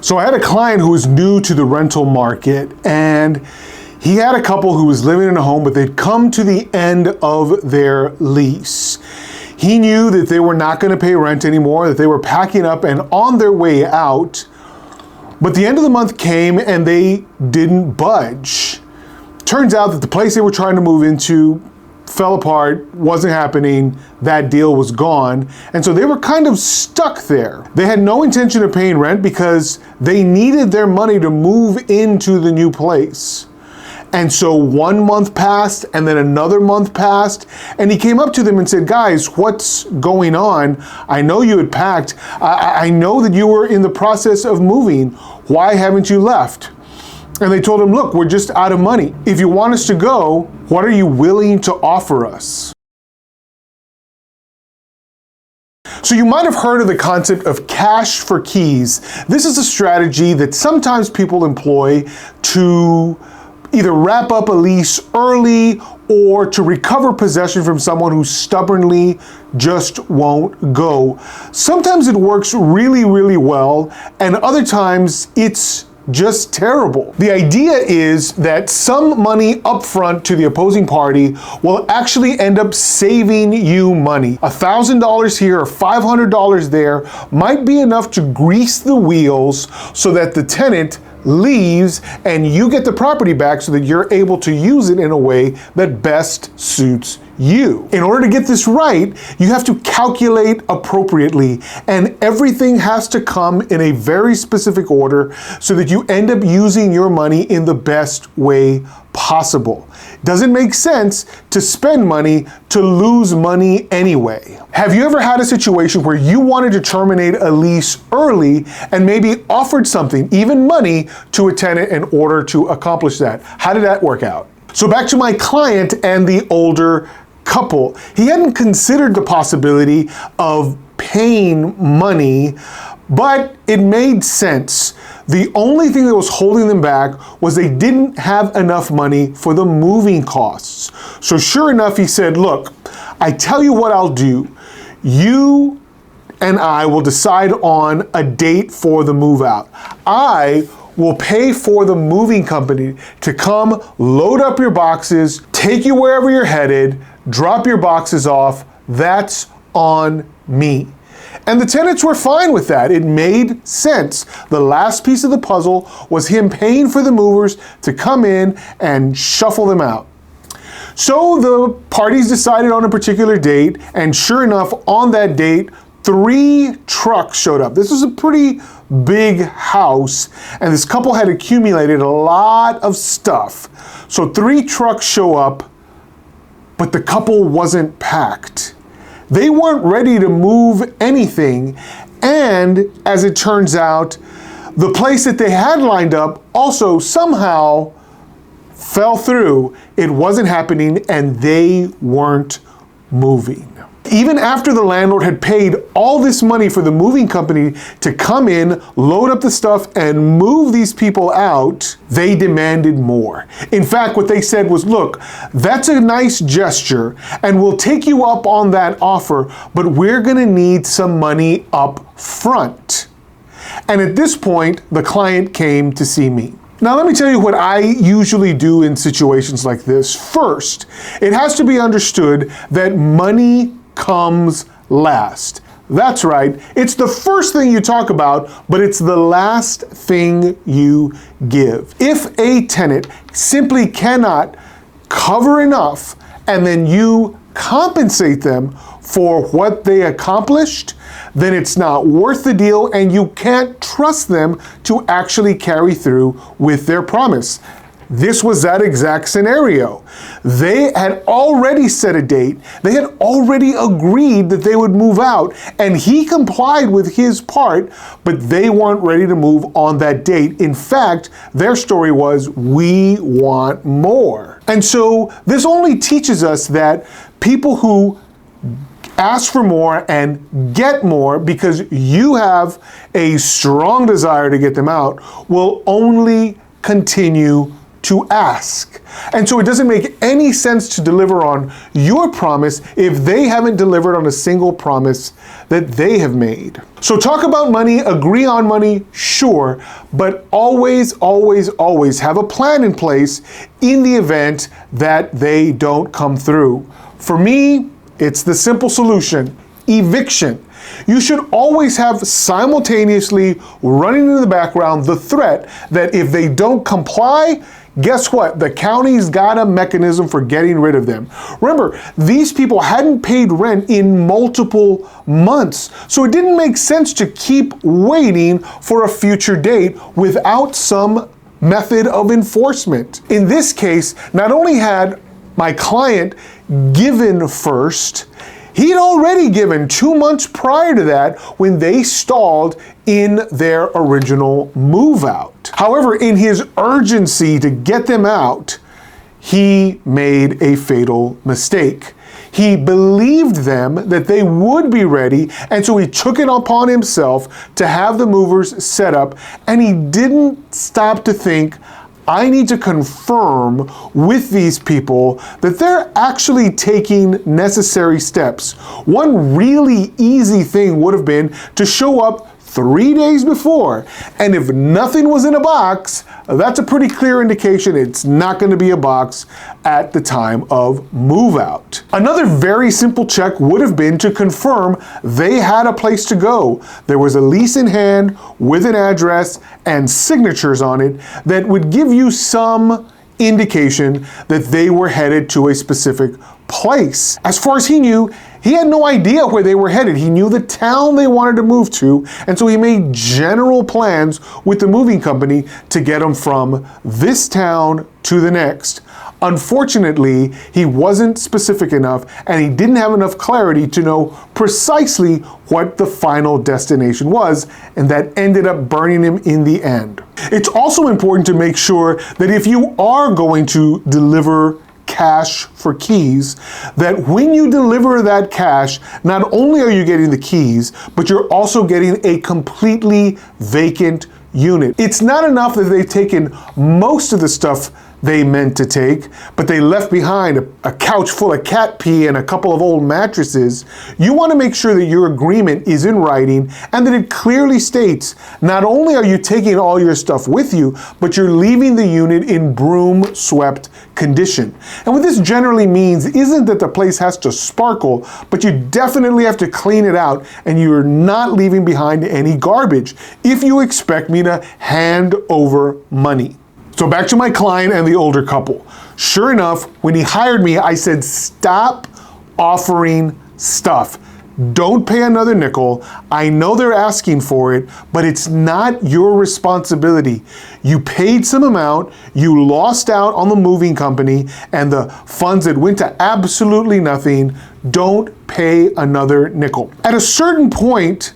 So I had a client who was new to the rental market, and he had a couple who was living in a home, but they'd come to the end of their lease. He knew that they were not going to pay rent anymore, that they were packing up and on their way out. But the end of the month came and they didn't budge. Turns out that the place they were trying to move into fell apart, wasn't happening, that deal was gone. And so they were kind of stuck there. They had no intention of paying rent because they needed their money to move into the new place. And so 1 month passed and then another month passed, and he came up to them and said, guys, what's going on? I know you had packed. I know that you were in the process of moving. Why haven't you left? And they told him, look, we're just out of money. If you want us to go, what are you willing to offer us? So you might have heard of the concept of cash for keys. This is a strategy that sometimes people employ to either wrap up a lease early or to recover possession from someone who stubbornly just won't go. Sometimes it works really, really well, and other times it's just terrible. The idea is that some money upfront to the opposing party will actually end up saving you money. $1,000 here or $500 there might be enough to grease the wheels so that the tenant leaves and you get the property back so that you're able to use it in a way that best suits you. In order to get this right, you have to calculate appropriately, and everything has to come in a very specific order so that you end up using your money in the best way possible. Doesn't make sense to spend money to lose money anyway. Have you ever had a situation where you wanted to terminate a lease early and maybe offered something, even money, to a tenant in order to accomplish that? How did that work out? So back to my client and the older couple. He hadn't considered the possibility of paying money, but it made sense. The only thing that was holding them back was they didn't have enough money for the moving costs. So sure enough, he said, look, I tell you what I'll do. You and I will decide on a date for the move out. I will pay for the moving company to come load up your boxes, take you wherever you're headed, drop your boxes off. That's on me. And the tenants were fine with that. It made sense. The last piece of the puzzle was him paying for the movers to come in and shuffle them out. So the parties decided on a particular date, and sure enough, on that date, 3 trucks showed up. This was a pretty big house, and this couple had accumulated a lot of stuff. So 3 trucks show up, but the couple wasn't packed. They weren't ready to move anything, and as it turns out, the place that they had lined up also somehow fell through. It wasn't happening, and they weren't moving. Even after the landlord had paid all this money for the moving company to come in, load up the stuff, and move these people out, they demanded more. In fact, what they said was, look, that's a nice gesture, and we'll take you up on that offer, but we're gonna need some money up front. And at this point, the client came to see me. Now, let me tell you what I usually do in situations like this. First, it has to be understood that money comes last. That's right. It's the first thing you talk about, but it's the last thing you give. If a tenant simply cannot cover enough and then you compensate them for what they accomplished, then it's not worth the deal and you can't trust them to actually carry through with their promise. This was that exact scenario. They had already set a date. They had already agreed that they would move out, and he complied with his part, but they weren't ready to move on that date. In fact, their story was, we want more. And so this only teaches us that people who ask for more and get more because you have a strong desire to get them out will only continue to ask. And so it doesn't make any sense to deliver on your promise if they haven't delivered on a single promise that they have made. So talk about money, agree on money, sure, but always, always, always have a plan in place in the event that they don't come through. For me, it's the simple solution: eviction. You should always have simultaneously running in the background the threat that if they don't comply, guess what? The county's got a mechanism for getting rid of them. Remember, these people hadn't paid rent in multiple months, so it didn't make sense to keep waiting for a future date without some method of enforcement. In this case, not only had my client given first, he'd already given 2 months prior to that when they stalled in their original move out. However, in his urgency to get them out, he made a fatal mistake. He believed them that they would be ready, and so he took it upon himself to have the movers set up, and he didn't stop to think, I need to confirm with these people that they're actually taking necessary steps. One really easy thing would have been to show up 3 days before. And if nothing was in a box, that's a pretty clear indication it's not going to be a box at the time of move out. Another very simple check would have been to confirm they had a place to go. There was a lease in hand with an address and signatures on it that would give you some indication that they were headed to a specific place. As far as he knew, he had no idea where they were headed. He knew the town they wanted to move to, and so he made general plans with the moving company to get them from this town to the next. Unfortunately, he wasn't specific enough, and he didn't have enough clarity to know precisely what the final destination was, and that ended up burning him in the end. It's also important to make sure that if you are going to deliver cash for keys, that when you deliver that cash, not only are you getting the keys, but you're also getting a completely vacant unit. It's not enough that they've taken most of the stuff they meant to take, but they left behind a couch full of cat pee and a couple of old mattresses. You want to make sure that your agreement is in writing and that it clearly states not only are you taking all your stuff with you, but you're leaving the unit in broom swept condition. And what this generally means isn't that the place has to sparkle, but you definitely have to clean it out, and you're not leaving behind any garbage if you expect me to hand over money. So back to my client and the older couple. Sure enough, when he hired me, I said, stop offering stuff. Don't pay another nickel. I know they're asking for it, but it's not your responsibility. You paid some amount, you lost out on the moving company and the funds that went to absolutely nothing. Don't pay another nickel. At a certain point,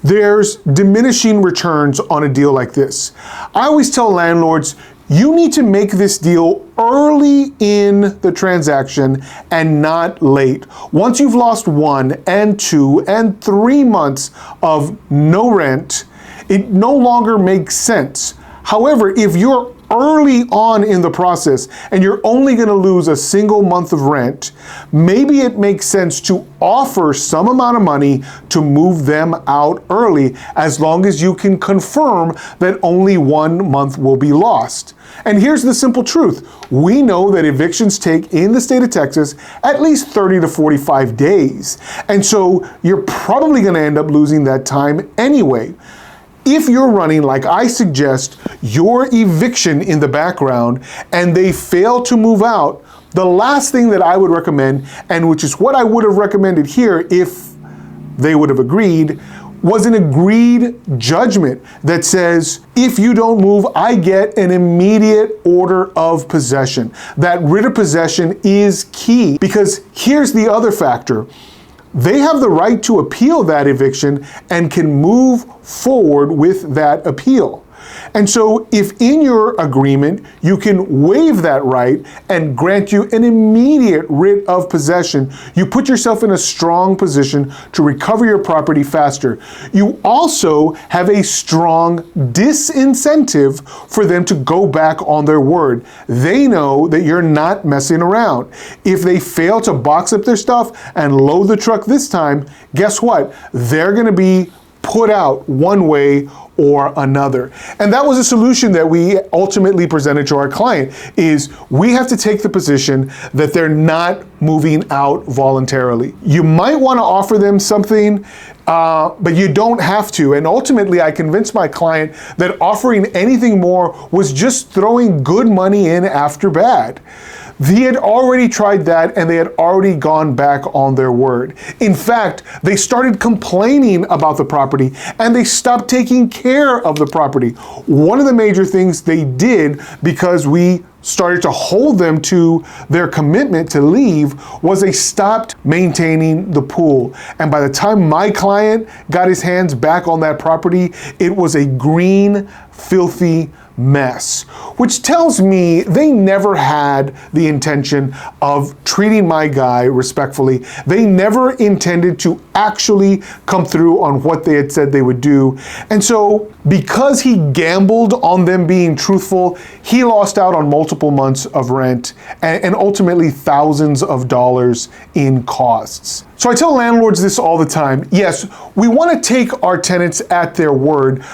there's diminishing returns on a deal like this. I always tell landlords, you need to make this deal early in the transaction and not late. Once you've lost 1 and 2 and 3 months of no rent, it no longer makes sense. However, if you're early on in the process and you're only going to lose a single month of rent, maybe it makes sense to offer some amount of money to move them out early, as long as you can confirm that only 1 month will be lost. And here's the simple truth. We know that evictions take in the state of Texas at least 30 to 45 days. And so you're probably going to end up losing that time anyway. If you're running, like I suggest, your eviction in the background and they fail to move out, the last thing that I would recommend, and which is what I would have recommended here if they would have agreed, was an agreed judgment that says, if you don't move, I get an immediate order of possession. That writ of possession is key, because here's the other factor. They have the right to appeal that eviction and can move forward with that appeal. And so if in your agreement you can waive that right and grant you an immediate writ of possession, you put yourself in a strong position to recover your property faster. You also have a strong disincentive for them to go back on their word. They know that you're not messing around. If they fail to box up their stuff and load the truck this time, guess what? They're going to be put out one way or another. And that was a solution that we ultimately presented to our client, is we have to take the position that they're not moving out voluntarily. You might want to offer them something, but you don't have to. And ultimately, I convinced my client that offering anything more was just throwing good money in after bad. He had already tried that, and they had already gone back on their word. In fact, they started complaining about the property, and they stopped taking care of the property. One of the major things they did, because we started to hold them to their commitment to leave, was they stopped maintaining the pool. And by the time my client got his hands back on that property, it was a green, filthy mess, which tells me they never had the intention of treating my guy respectfully. They never intended to actually come through on what they had said they would do. And so because he gambled on them being truthful, he lost out on multiple months of rent and ultimately thousands of dollars in costs. So I tell landlords this all the time. Yes, we want to take our tenants at their word,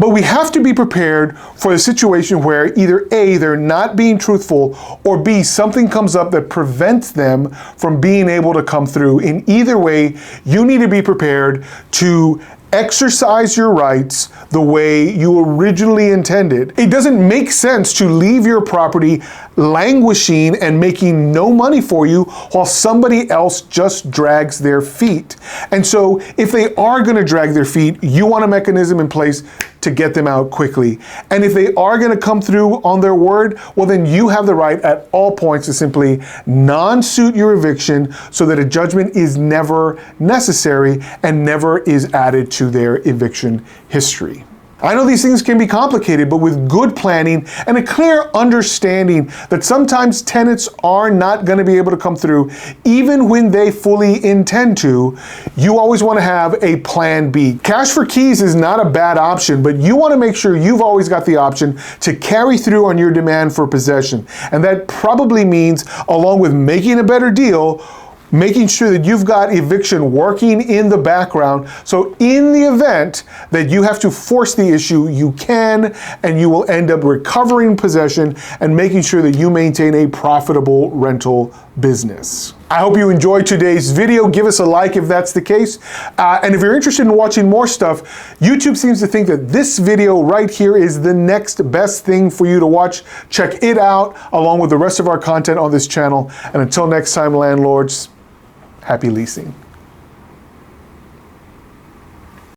but we have to be prepared for a situation where either A, they're not being truthful, or B, something comes up that prevents them from being able to come through. In either way, you need to be prepared to exercise your rights the way you originally intended. It doesn't make sense to leave your property languishing and making no money for you while somebody else just drags their feet. And so if they are going to drag their feet, you want a mechanism in place to get them out quickly. And if they are going to come through on their word, well, then you have the right at all points to simply non-suit your eviction so that a judgment is never necessary and never is added to their eviction history. I know these things can be complicated, but with good planning and a clear understanding that sometimes tenants are not going to be able to come through, even when they fully intend to, you always want to have a plan B. Cash for keys is not a bad option, but you want to make sure you've always got the option to carry through on your demand for possession. And that probably means, along with making a better deal, making sure that you've got eviction working in the background. So in the event that you have to force the issue, you can, and you will end up recovering possession and making sure that you maintain a profitable rental business. I hope you enjoyed today's video. Give us a like if that's the case. And if you're interested in watching more stuff, YouTube seems to think that this video right here is the next best thing for you to watch. Check it out along with the rest of our content on this channel. And until next time, landlords, happy leasing.